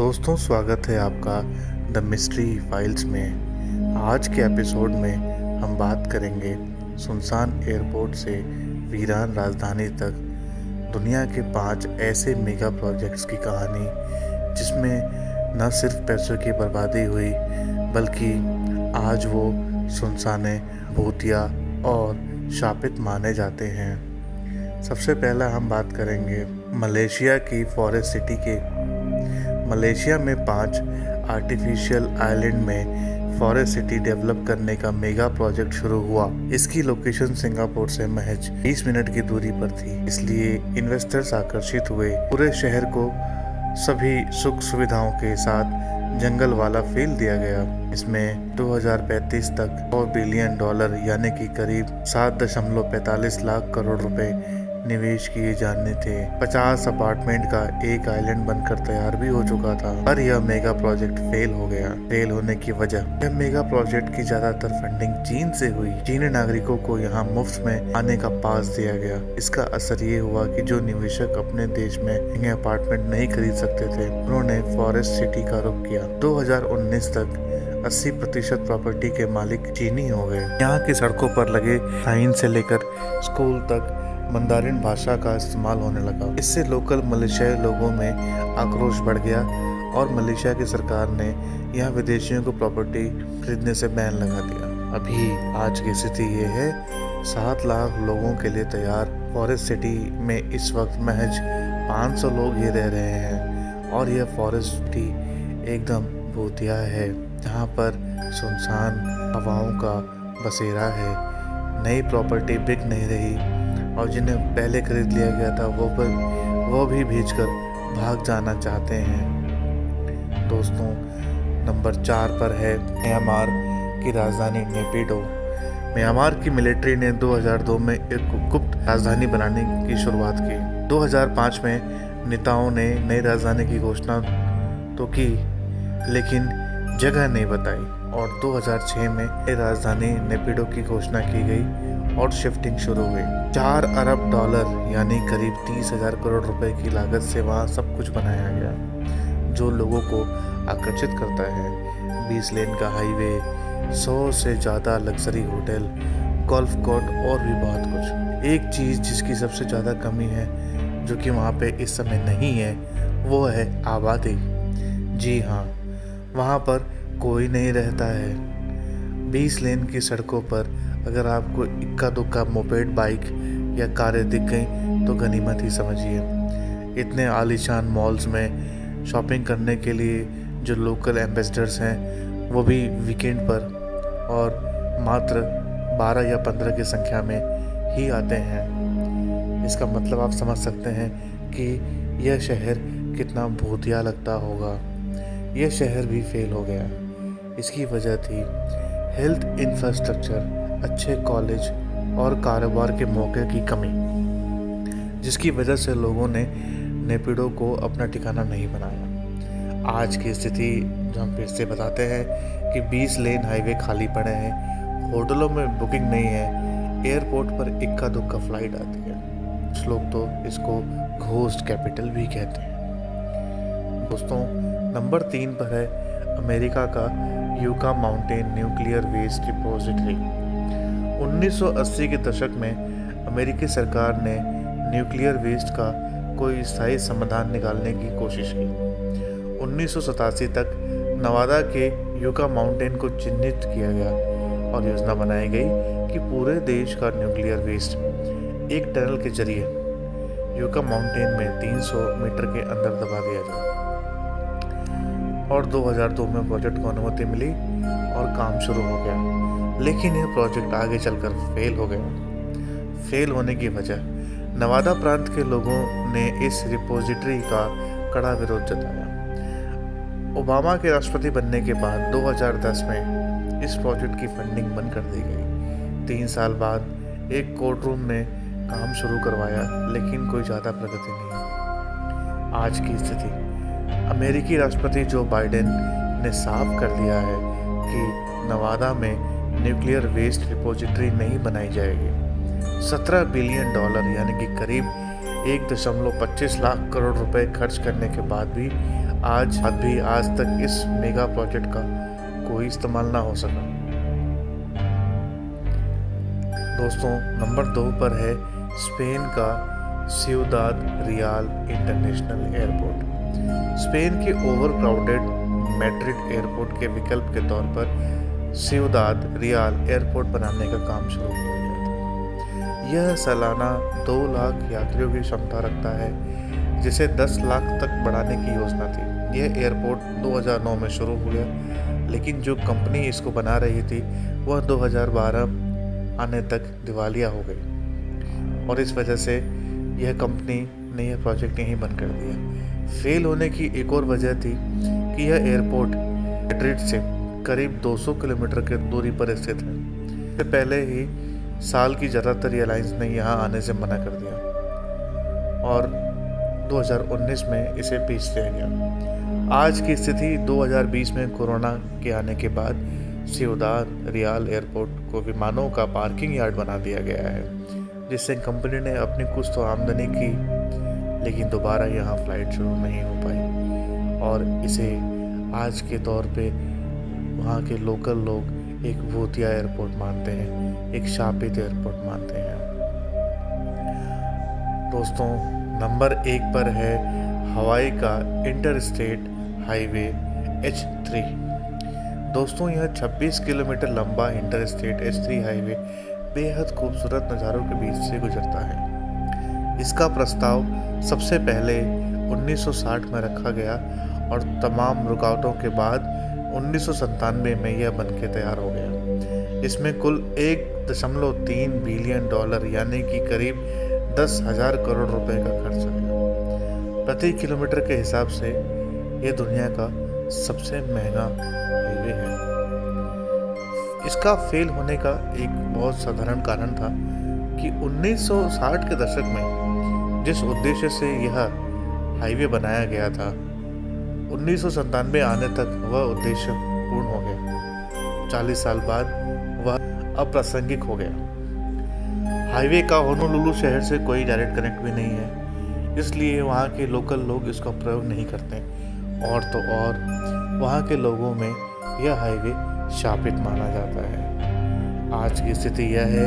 दोस्तों, स्वागत है आपका द मिस्ट्री फाइल्स में। आज के एपिसोड में हम बात करेंगे सुनसान एयरपोर्ट से वीरान राजधानी तक दुनिया के 5 ऐसे मेगा प्रोजेक्ट्स की कहानी जिसमें न सिर्फ पैसों की बर्बादी हुई बल्कि आज वो सुनसाने, भूतिया और शापित माने जाते हैं। सबसे पहला हम बात करेंगे मलेशिया की फॉरेस्ट सिटी के। मलेशिया में 5 आर्टिफिशियल आइलैंड में फॉरेस्ट सिटी डेवलप करने का मेगा प्रोजेक्ट शुरू हुआ। इसकी लोकेशन सिंगापुर से महज 20 मिनट की दूरी पर थी, इसलिए इन्वेस्टर्स आकर्षित हुए। पूरे शहर को सभी सुख सुविधाओं के साथ जंगल वाला फील दिया गया। इसमें 2035 तक $100 बिलियन यानी कि करीब 7.45 लाख करोड़ रुपए निवेश किए जाने थे। 50 अपार्टमेंट का एक आइलैंड बनकर तैयार भी हो चुका था, पर यह मेगा प्रोजेक्ट फेल हो गया। फेल होने की वजह, यह मेगा प्रोजेक्ट की ज्यादातर फंडिंग चीन से हुई। चीनी नागरिकों को यहाँ मुफ्त में आने का पास दिया गया। इसका असर ये हुआ कि जो निवेशक अपने देश में महंगे अपार्टमेंट नहीं खरीद सकते थे, उन्होंने फॉरेस्ट सिटी का रुख किया। 2019 तक 80% प्रॉपर्टी के मालिक चीनी हो गए। यहाँ की सड़कों पर लगे साइन से लेकर स्कूल तक मंदारिन भाषा का इस्तेमाल होने लगा। इससे लोकल मलेशियाई लोगों में आक्रोश बढ़ गया और मलेशिया की सरकार ने यहाँ विदेशियों को प्रॉपर्टी खरीदने से बैन लगा दिया। अभी आज की स्थिति ये है, 7 लाख लोगों के लिए तैयार फॉरेस्ट सिटी में इस वक्त महज 500 लोग ही रह रहे हैं और यह फॉरेस्ट सिटी एकदम भूतिया है, जहाँ पर सुनसान हवाओं का बसेरा है। नई प्रॉपर्टी बिक नहीं रही और जिन्हें पहले खरीद लिया गया था वो भी बेचकर भाग जाना चाहते हैं। दोस्तों, नंबर 4 पर है म्यांमार की राजधानी नेपिडो। म्यांमार की मिलिट्री ने 2002 में एक गुप्त राजधानी बनाने की शुरुआत की। 2005 में नेताओं ने नई राजधानी की घोषणा तो की, लेकिन जगह नहीं बताई और 2006 में राजधानी नेपिडो की घोषणा की गई और शिफ्टिंग शुरू हुई। $4 अरब यानी करीब 30,000 करोड़ रुपए की लागत से वहाँ सब कुछ बनाया गया जो लोगों को आकर्षित करता है। 20 लेन का हाईवे, 100 से ज़्यादा लग्जरी होटल, गोल्फ कोर्ट और भी बहुत कुछ। एक चीज़ जिसकी सबसे ज़्यादा कमी है, जो कि वहाँ पे इस समय नहीं है, वो है आबादी। जी हाँ, वहाँ पर कोई नहीं रहता है। 20 लेन की सड़कों पर अगर आपको इक्का दुक्का मोपेड बाइक या कारें दिख गई तो गनीमत ही समझिए। इतने आलीशान मॉल्स में शॉपिंग करने के लिए जो लोकल एम्बेसडर्स हैं वो भी वीकेंड पर और मात्र 12 या 15 की संख्या में ही आते हैं। इसका मतलब आप समझ सकते हैं कि यह शहर कितना भूतिया लगता होगा। यह शहर भी फेल हो गया। इसकी वजह थी हेल्थ इंफ्रास्ट्रक्चर, अच्छे कॉलेज और कारोबार के मौके की कमी, जिसकी वजह से लोगों ने नेपिडो को अपना ठिकाना नहीं बनाया। आज की स्थिति जो हम फिर से बताते हैं कि 20 लेन हाईवे खाली पड़े हैं, होटलों में बुकिंग नहीं है, एयरपोर्ट पर इक्का दुक्का फ्लाइट आती है। कुछ लोग तो इसको घोस्ट कैपिटल भी कहते हैं। दोस्तों, नंबर 3 पर है अमेरिका का Yucca Mountain nuclear waste repository. 1980 के दशक में अमेरिकी सरकार ने न्यूक्लियर वेस्ट का कोई स्थायी समाधान निकालने की कोशिश की। 1987 तक नवादा के यूका माउंटेन को चिन्हित किया गया और योजना बनाई गई कि पूरे देश का न्यूक्लियर वेस्ट एक टनल के जरिए यूका माउंटेन में 300 मीटर के अंदर दबा दिया जाए। और 2002 में प्रोजेक्ट को अनुमति मिली और काम शुरू हो गया, लेकिन यह प्रोजेक्ट आगे चलकर फेल हो गया। फेल होने की वजह, नवादा प्रांत के लोगों ने इस रिपोजिटरी का कड़ा विरोध जताया। ओबामा के राष्ट्रपति बनने के बाद 2010 में इस प्रोजेक्ट की फंडिंग बंद कर दी गई। 3 साल बाद एक कोर्ट रूम ने काम शुरू करवाया, लेकिन कोई ज़्यादा प्रगति नहीं। आज की स्थिति, अमेरिकी राष्ट्रपति जो बाइडेन ने साफ कर दिया है कि नवादा में न्यूक्लियर वेस्ट रिपोजिटरी नहीं बनाई जाएगी। $17 बिलियन यानी कि करीब 1.25 लाख करोड़ रुपए खर्च करने के बाद भी आज तक इस मेगा प्रोजेक्ट का कोई इस्तेमाल ना हो सका। दोस्तों, नंबर 2 पर है स्पेन का सिउदाद रियल इंटरनेशनल एयरपोर्ट। स्पेन के ओवर क्राउडेड मैड्रिड एयरपोर्ट के विकल्प के तौर पर सिउदाद रियल एयरपोर्ट बनाने का काम शुरू किया गया था। यह सालाना 2 लाख यात्रियों की क्षमता रखता है, जिसे 10 लाख तक बढ़ाने की योजना थी। यह एयरपोर्ट 2009 में शुरू हो गया, लेकिन जो कंपनी इसको बना रही थी वह 2012 आने तक दिवालिया हो गई और इस वजह से यह कंपनी ने यह प्रोजेक्ट यहीं बंद कर दिया। फेल होने की एक और वजह थी कि यह एयरपोर्ट मैड्रिड से करीब 200 किलोमीटर की दूरी पर स्थित है। इससे पहले ही साल की ज़्यादातर एयरलाइंस ने यहाँ आने से मना कर दिया और 2019 में इसे बेच दिया गया। आज की स्थिति 2020 में कोरोना के आने के बाद सिउदाद रियल एयरपोर्ट को विमानों का पार्किंग यार्ड बना दिया गया है, जिससे कंपनी ने अपनी कुछ तो आमदनी की, लेकिन दोबारा यहाँ फ्लाइट शुरू नहीं हो पाई और इसे आज के तौर पे वहाँ के लोकल लोग एक भूतिया एयरपोर्ट मानते हैं, एक शापित एयरपोर्ट मानते हैं। दोस्तों, नंबर 1 पर है हवाई का इंटरस्टेट हाईवे H3। दोस्तों, यह 26 किलोमीटर लंबा इंटरस्टेट H3 हाईवे बेहद खूबसूरत नज़ारों के बीच से गुजरता है। इसका प्रस्ताव सबसे पहले 1960 में रखा गया और तमाम रुकावटों के बाद 1997 में यह बनके तैयार हो गया। इसमें कुल 1.3 बिलियन डॉलर यानी कि करीब 10,000 करोड़ रुपए का खर्च आया। प्रति किलोमीटर के हिसाब से यह दुनिया का सबसे महंगा हाईवे है। इसका फेल होने का एक बहुत साधारण कारण था कि 1960 के दशक में जिस उद्देश्य से यह हाईवे बनाया गया था, 1997 आने तक वह उद्देश्य पूर्ण हो गया। 40 साल बाद वह अप्रासंगिक हो गया। हाईवे का होनोलुलु शहर से कोई डायरेक्ट कनेक्ट भी नहीं है, इसलिए वहाँ के लोकल लोग इसका प्रयोग नहीं करते और तो और वहाँ के लोगों में यह हाईवे शापित माना जाता है। आज की स्थिति यह है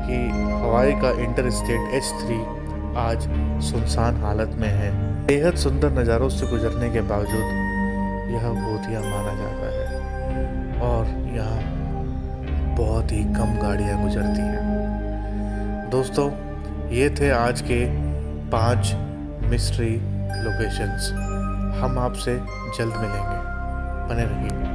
कि हवाई का इंटरस्टेट H3 आज सुनसान हालत में है। बेहद सुंदर नज़ारों से गुजरने के बावजूद यह भूतिया माना जाता है और यहाँ बहुत ही कम गाड़ियाँ गुजरती हैं। दोस्तों, ये थे आज के 5 मिस्ट्री लोकेशंस। हम आपसे जल्द मिलेंगे, बने रहिए।